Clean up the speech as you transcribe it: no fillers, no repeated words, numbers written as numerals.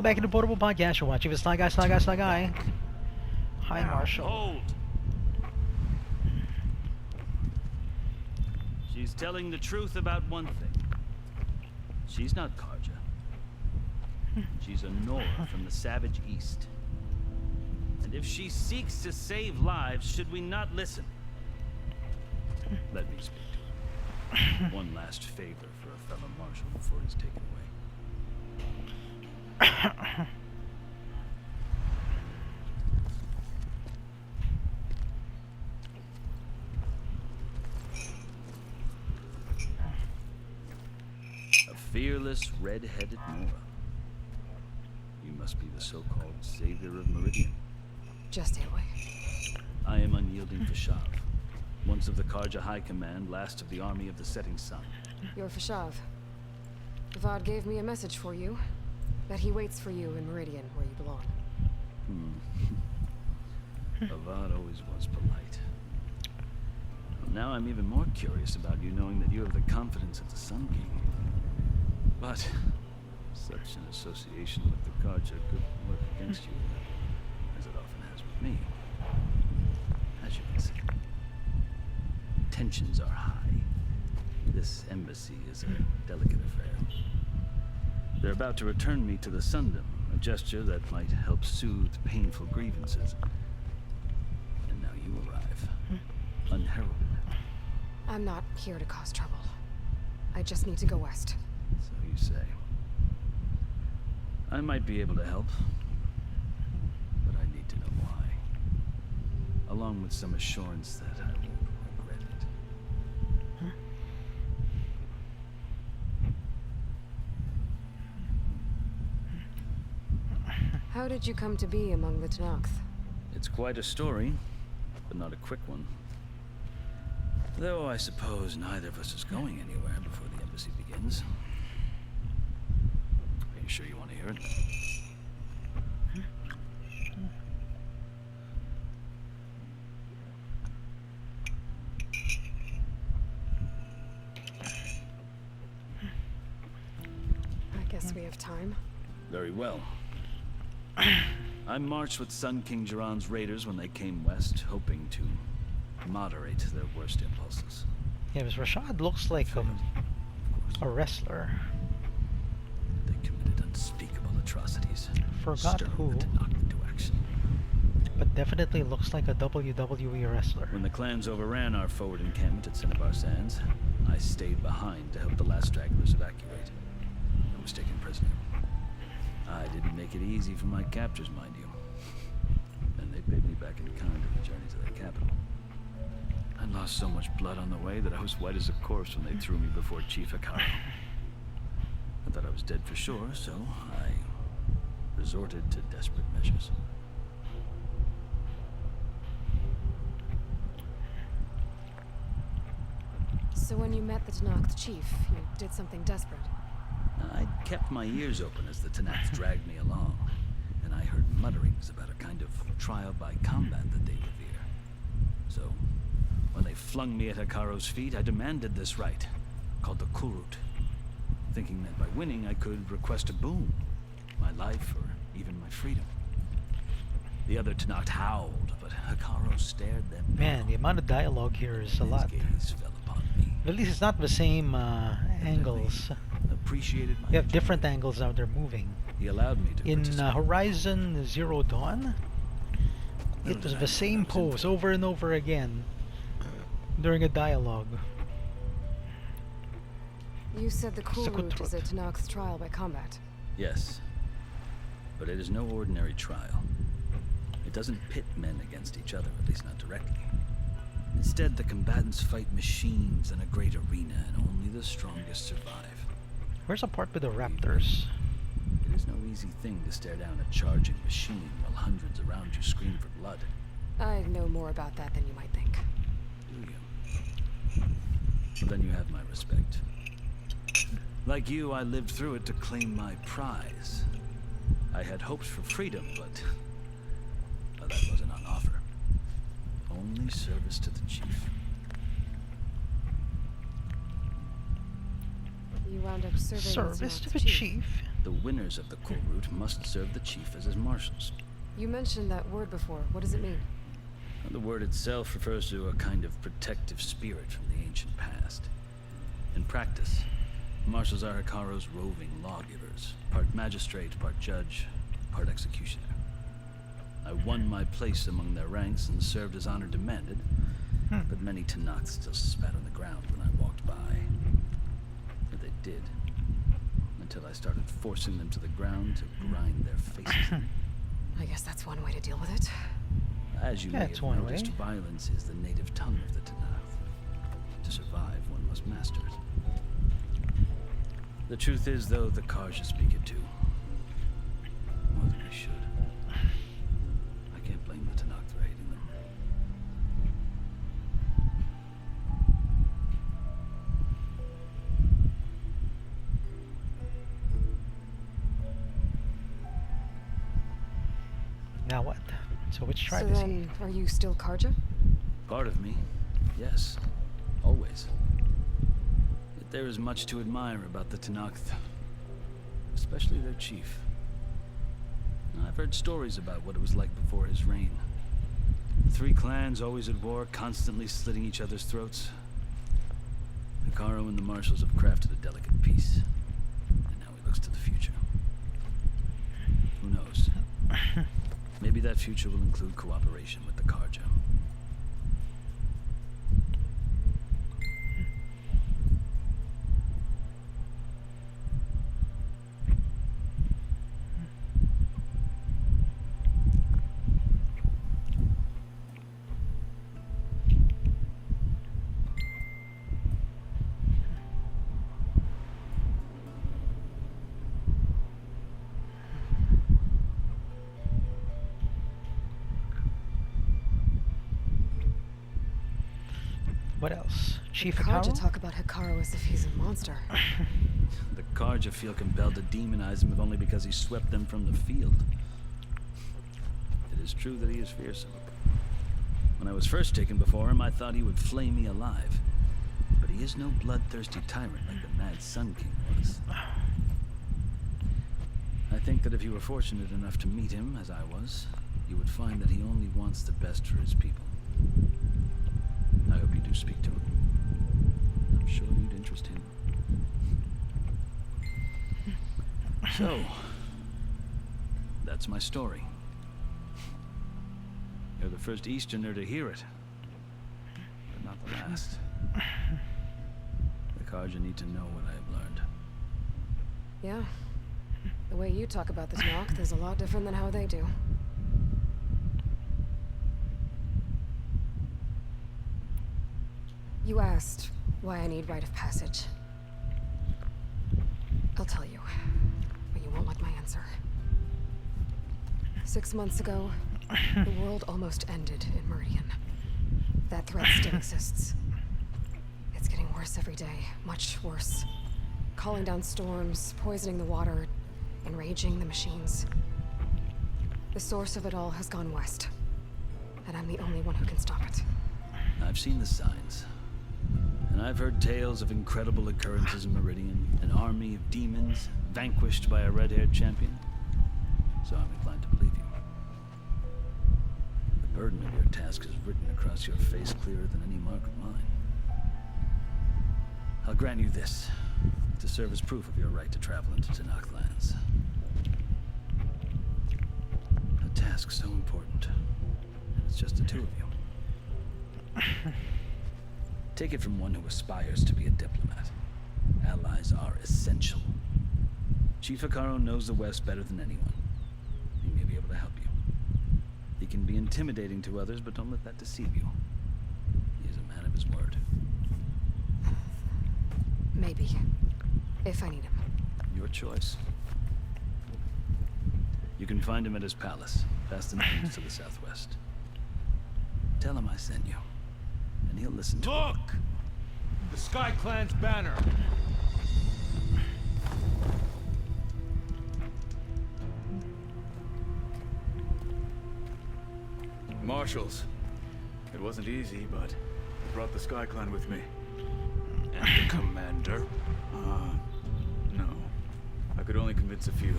Back in the Portable Podcast, you're watching with Sly Guy, Sly Guy, Sly Guy. Hi, Marshall. Hold! She's telling the truth about one thing. She's not Karja. She's a Nora from the Savage East. And if she seeks to save lives, should we not listen? Let me speak to her. One last favor for a fellow Marshal before he's taken away. A fearless, red-headed Nora. You must be the so-called savior of Meridian. Just stay away. I am unyielding Fashave, once of the Karja High Command, last of the army of the setting sun. You're Fashave. Avad gave me a message for you. That he waits for you in Meridian, where you belong. Avad always was polite. Now I'm even more curious about you, knowing that you have the confidence of the Sun King. But such an association with the Karja could work against you, as it often has with me. As you can see, tensions are high. This embassy is a delicate affair. They're about to return me to the Sundom, a gesture that might help soothe painful grievances. And now you arrive, unheralded. I'm not here to cause trouble. I just need to go west. So you say. I might be able to help, but I need to know why. Along with some assurance that I won't regret it. How did you come to be among the Tenakth? It's quite a story, but not a quick one. Though I suppose neither of us is going anywhere before the embassy begins. Are you sure you want to hear it? I guess we have time. Very well. I marched with Sun King Jiran's raiders when they came west, hoping to moderate their worst impulses. Yeah, because Rashad looks like a wrestler. They committed unspeakable atrocities. Forgot stirring who. the Tenakth into action. But definitely looks like a WWE wrestler. When the clans overran our forward encampment at Cinnabar Sands, I stayed behind to help the last stragglers evacuate. I was taken prisoner. I didn't make it easy for my captors, mind you. And they paid me back in kind on the journey to their capital. I lost so much blood on the way that I was white as a corpse when they threw me before Chief Hikaru. I thought I was dead for sure, so I resorted to desperate measures. So when you met the Tenakth chief, you did something desperate. I kept my ears open as the Tenakth dragged me along, and I heard mutterings about a kind of trial by combat that they revere. So, when they flung me at Hikaru's feet, I demanded this right, called the Kurut, thinking that by winning I could request a boon, my life or even my freedom. The other Tenakth howled, but Hikaru stared them down. Man, the amount of dialogue here is a lot. His gaze fell upon me. At least it's not the same angles. Appreciated my You have different angles how they're moving. He allowed me to In participate. Horizon Zero Dawn, it was the same pose over and over again during a dialogue. You said the Kurut is a Sekutrut. Tenakth's trial by combat. Yes, but it is no ordinary trial. It doesn't pit men against each other, at least not directly. Instead, the combatants fight machines in a great arena, and only the strongest survive. Where's the part with the raptors? It is no easy thing to stare down a charging machine while hundreds around you scream for blood. I know more about that than you might think. Do you? Well, then you have my respect. Like you, I lived through it to claim my prize. I had hoped for freedom, but well, that wasn't on offer. Only service to the chief. You wound up serving as Service to Tenakth's the chief. The winners of the Korut must serve the chief as his marshals. You mentioned that word before. What does it mean? The word itself refers to a kind of protective spirit from the ancient past. In practice, marshals are Hikaru's roving lawgivers, part magistrate, part judge, part executioner. I won my place among their ranks and served as honor demanded, but many Tanakh still spat on the ground when I walked by. Or they did, until I started forcing them to the ground to grind their faces in. I guess that's one way to deal with it. As you may have one noticed, way. violence is the native tongue of the Tanakh. To survive, one must master it. The truth is, though, the Karja speak it too. More than they should. I can't blame the Tanakh for hating them. Now what? So which tribe So is he? then, are you still Karja? Part of me, yes. Always. Yet there is much to admire about the Tanakh, especially their chief. I've heard stories about what it was like before his reign. 3 clans always at war, constantly slitting each other's throats. Hikaru and the marshals have crafted a delicate peace, and now he looks to the future. Who knows? Maybe that future will include cooperation with the Karja. What else? Chief The Karja Hikaru? talk about Hikaru as if he's a monster. The Karja feel compelled to demonize him if only because he swept them from the field. It is true that he is fearsome. When I was first taken before him, I thought he would flay me alive. But he is no bloodthirsty tyrant like the Mad Sun King was. I think that if you were fortunate enough to meet him, as I was, you would find that he only wants the best for his people. I hope you do speak to him. I'm sure you'd interest him. So, that's my story. You're the first Easterner to hear it, but not the last. The Karja need to know what I have learned. Yeah. The way you talk about the Tanakh is a lot different than how they do. You asked why I need rite of passage. I'll tell you, but you won't like my answer. 6 months ago, the world almost ended in Meridian. That threat still exists. It's getting worse every day, much worse. Calling down storms, poisoning the water, enraging the machines. The source of it all has gone west, and I'm the only one who can stop it. I've seen the signs. And I've heard tales of incredible occurrences in Meridian, an army of demons vanquished by a red-haired champion. So I'm inclined to believe you. The burden of your task is written across your face clearer than any mark of mine. I'll grant you this, to serve as proof of your right to travel into Tanakh lands. A task so important, and it's just the 2 of you. Take it from one who aspires to be a diplomat. Allies are essential. Chief Hikaru knows the West better than anyone. He may be able to help you. He can be intimidating to others, but don't let that deceive you. He is a man of his word. Maybe. If I need him. Your choice. You can find him at his palace, past the mountains to the southwest. Tell him I sent you, and he'll listen to Look! The Sky Clan's banner! Marshals. It wasn't easy, but I brought the Sky Clan with me. And the commander? No. I could only convince a few.